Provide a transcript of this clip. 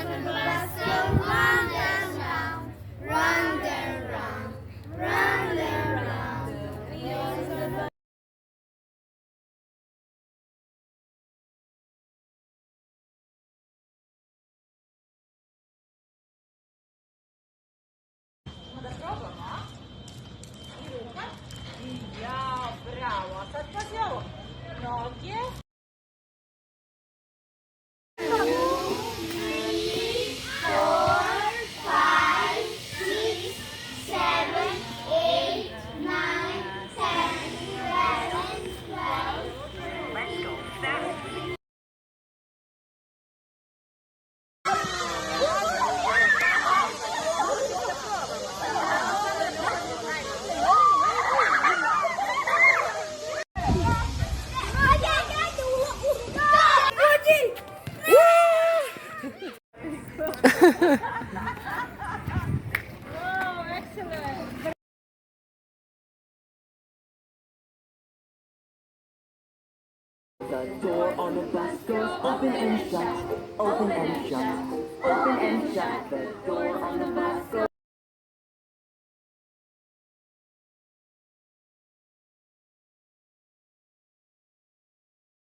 the bus goes round and round, round and round, round and round. The wheels of the Ja, bravo. Sad pazi ovo. Noge. The door on the bus goes open and shut, open and shut, open and shut. The door on the bus